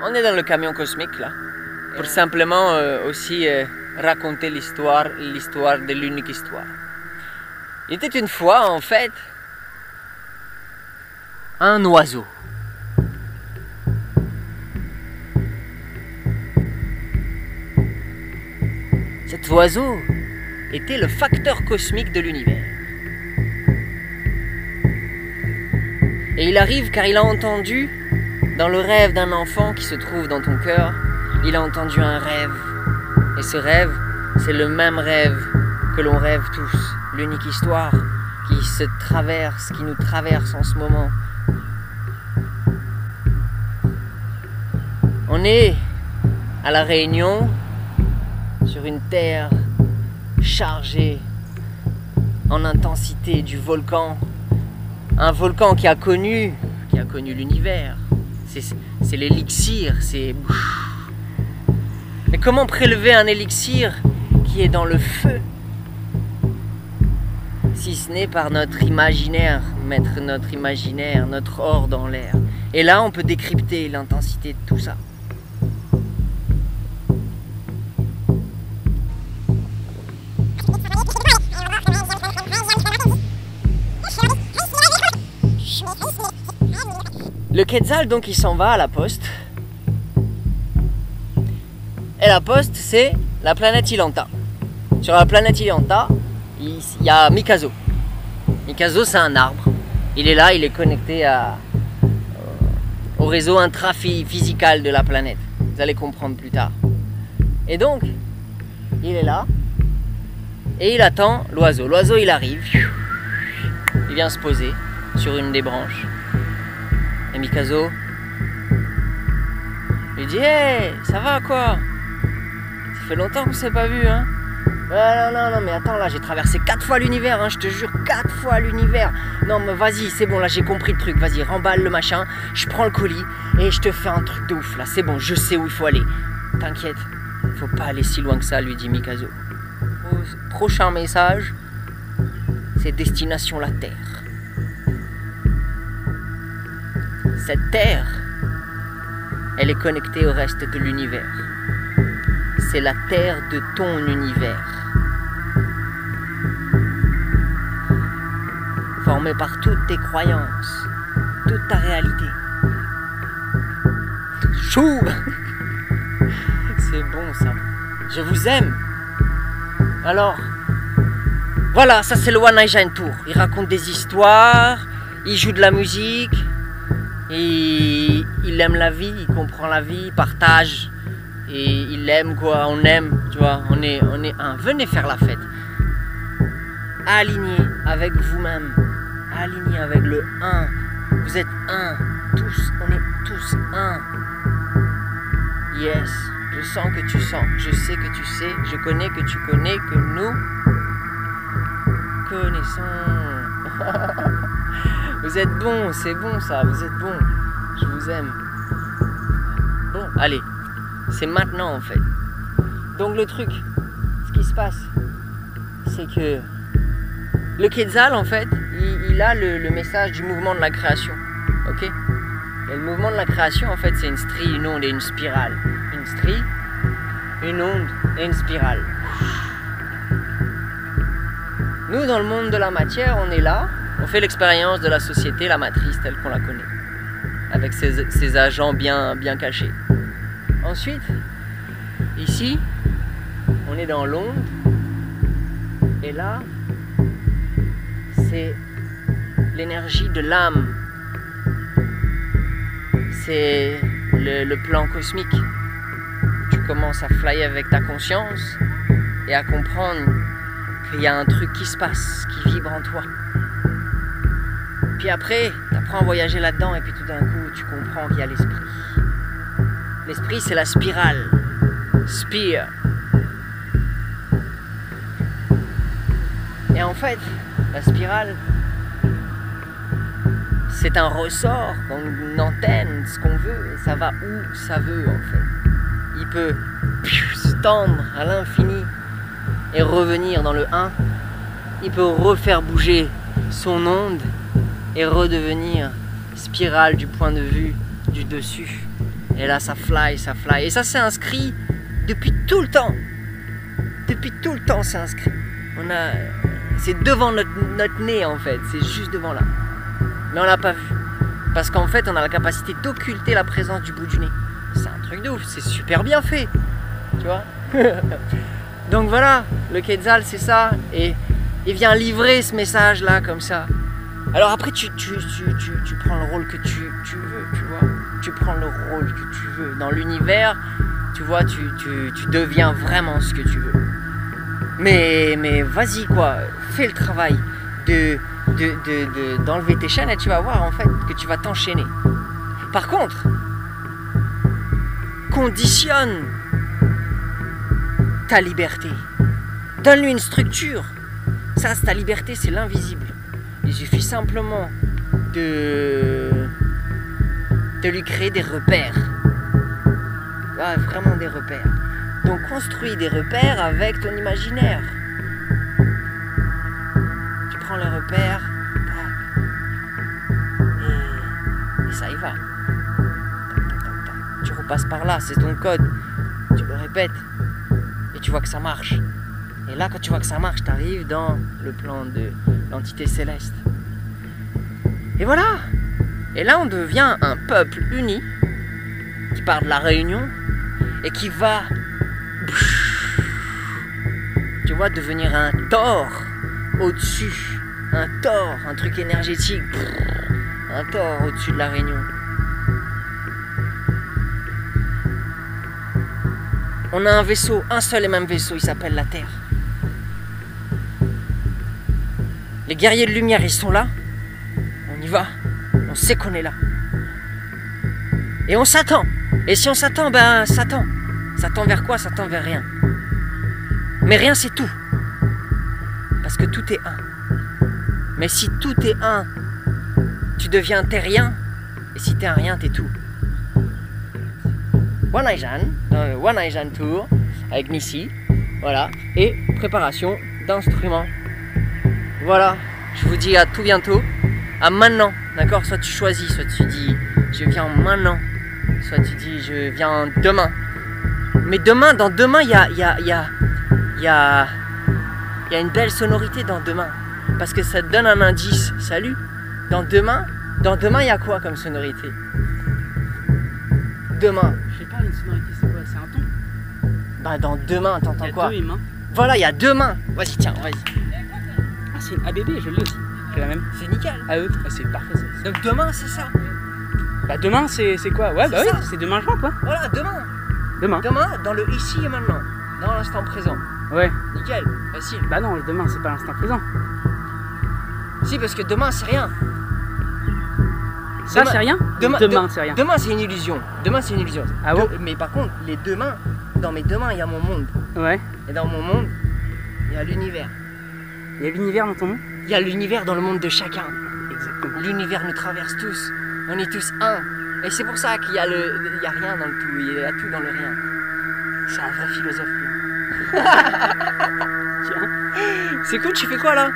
On est dans le camion cosmique là, pour simplement aussi raconter l'histoire de l'unique histoire. Il était une fois en fait un oiseau. Cet oiseau était le facteur cosmique de l'univers. Et il arrive car il a entendu, dans le rêve d'un enfant qui se trouve dans ton cœur, il a entendu un rêve. Et ce rêve, c'est le même rêve que l'on rêve tous. L'unique histoire qui se traverse, qui nous traverse en ce moment. On est à La Réunion, sur une terre chargée en intensité du volcan. Un volcan qui a connu l'univers. C'est l'élixir, c'est... Mais comment prélever un élixir qui est dans le feu? Si ce n'est par notre imaginaire, mettre notre imaginaire, notre or dans l'air. Et là, on peut décrypter l'intensité de tout ça. Le Quetzal, donc, il s'en va à la poste. Et la poste, c'est la planète Ilanta. Sur la planète Ilanta, il y a Mikazo. Mikazo, c'est un arbre. Il est là, il est connecté au réseau intraphysical de la planète. Vous allez comprendre plus tard. Et donc, il est là. Et il attend l'oiseau. L'oiseau, il arrive. Il vient se poser sur une des branches. Et Mikazo lui dit: hey, ça va quoi? Ça fait longtemps qu'on s'est pas vu, hein? Non, mais attends, là, j'ai traversé 4 fois l'univers, hein, je te jure, 4 fois l'univers. Non, mais vas-y, c'est bon, là, j'ai compris le truc. Vas-y, remballe le machin, je prends le colis et je te fais un truc de ouf, là. C'est bon, je sais où il faut aller. T'inquiète, faut pas aller si loin que ça, lui dit Mikazo. Prochain message, c'est destination la Terre. Cette Terre, elle est connectée au reste de l'univers. C'est la Terre de ton univers. Formée par toutes tes croyances, toute ta réalité. Chou. C'est bon ça. Je vous aime. Alors, voilà, ça c'est le One Night Shine Tour. Il raconte des histoires, il joue de la musique. Et il aime la vie, il comprend la vie, il partage. Et il aime quoi, on aime, tu vois, on est un. Venez faire la fête. Aligné avec vous-même, aligné avec le un. Vous êtes un, tous, on est tous un. Yes, je sens que tu sens, je sais que tu sais, je connais que tu connais, que nous connaissons. Vous êtes bons, c'est bon ça, vous êtes bons. Je vous aime. Bon, allez, c'est maintenant en fait. Donc le truc, ce qui se passe, c'est que le Quetzal en fait, il a le message du mouvement de la création. Ok? Et le mouvement de la création en fait, c'est une strie, une onde et une spirale. Une strie, une onde et une spirale. Nous, dans le monde de la matière, on est là. On fait l'expérience de la société, la matrice telle qu'on la connaît, avec ses agents bien cachés. Ensuite, ici, on est dans l'onde, et là, c'est l'énergie de l'âme. C'est le plan cosmique. Tu commences à flyer avec ta conscience et à comprendre qu'il y a un truc qui se passe, qui vibre en toi. Puis après, tu apprends à voyager là-dedans et puis tout d'un coup, tu comprends qu'il y a l'esprit. L'esprit, c'est la spirale. Spire. Et en fait, la spirale, c'est un ressort, une antenne, ce qu'on veut, et ça va où ça veut en fait. Il peut se tendre à l'infini et revenir dans le 1. Il peut refaire bouger son onde et redevenir spirale du point de vue du dessus. Et là, ça fly, ça fly. Et ça, c'est inscrit depuis tout le temps. Depuis tout le temps, c'est inscrit. C'est devant notre nez, en fait. C'est juste devant là. Mais on l'a pas vu. Parce qu'en fait, on a la capacité d'occulter la présence du bout du nez. C'est un truc de ouf. C'est super bien fait. Tu vois. Donc voilà, le Quetzal, c'est ça. Et il vient livrer ce message-là, comme ça. Alors après, tu prends le rôle que tu veux, tu vois. Tu prends le rôle que tu veux. Dans l'univers, tu vois, tu deviens vraiment ce que tu veux. Mais vas-y, quoi. Fais le travail d'enlever tes chaînes et tu vas voir, en fait, que tu vas t'enchaîner. Par contre, conditionne ta liberté. Donne-lui une structure. Ça, c'est ta liberté, c'est l'invisible. Il suffit simplement de lui créer des repères. Ah, vraiment des repères. Donc construis des repères avec ton imaginaire. Tu prends les repères, et ça y va. Tu repasses par là, c'est ton code. Tu le répètes, et tu vois que ça marche. Et là, quand tu vois que ça marche, tu arrives dans le plan de l'entité céleste. Et voilà. Et là, on devient un peuple uni qui part de la réunion et qui va, tu vois, devenir un Thor au-dessus. Un Thor, un truc énergétique. Un Thor au-dessus de la réunion. On a un vaisseau, un seul et même vaisseau, il s'appelle la Terre. Les guerriers de lumière, ils sont là. On y va. On sait qu'on est là. Et on s'attend. Et si on s'attend, ben s'attend. S'attend vers quoi? S'attend vers rien. Mais rien, c'est tout. Parce que tout est un. Mais si tout est un, tu deviens t'es rien. Et si t'es un rien, t'es tout. One Eye Jan, dans le One Eye Jan Tour, avec Nissi. Voilà. Et préparation d'instruments. Voilà, je vous dis à tout bientôt, à maintenant, d'accord? Soit tu choisis, soit tu dis je viens maintenant, soit tu dis je viens demain. Mais demain, dans demain, il y a une belle sonorité dans demain, parce que ça te donne un indice. Salut. Dans demain, il y a quoi comme sonorité? Demain. Je sais pas, une sonorité, c'est quoi? C'est un ton? Bah dans demain, t'entends quoi? Il y a deux mains. Voilà, il y a deux mains. Vas-y, tiens, vas-y. C'est une ABB, je l'ai aussi. J'ai la même. C'est nickel. Ah oui, c'est parfait ça. Donc demain, c'est ça. Bah demain, c'est quoi? Ouais, bah ça. oui, c'est demain juin quoi. Voilà, demain. Demain. Demain, dans le ici et maintenant. Dans l'instant présent. Ouais. Nickel, facile. Bah non, demain, c'est pas l'instant présent. Si, parce que demain, c'est rien. Ça, c'est rien? Demain, c'est rien. Demain, c'est une illusion. Demain, c'est une illusion. Ah bon? Mais par contre, les deux mains, dans mes deux mains, il y a mon monde. Ouais. Et dans mon monde, il y a l'univers. Il y a l'univers dans ton monde? Il y a l'univers dans le monde de chacun. Exactement. L'univers nous traverse tous. On est tous un. Et c'est pour ça qu'il y a rien dans le tout. Il y a tout dans le rien. C'est un vrai philosophe. Tiens. C'est cool, tu fais quoi là?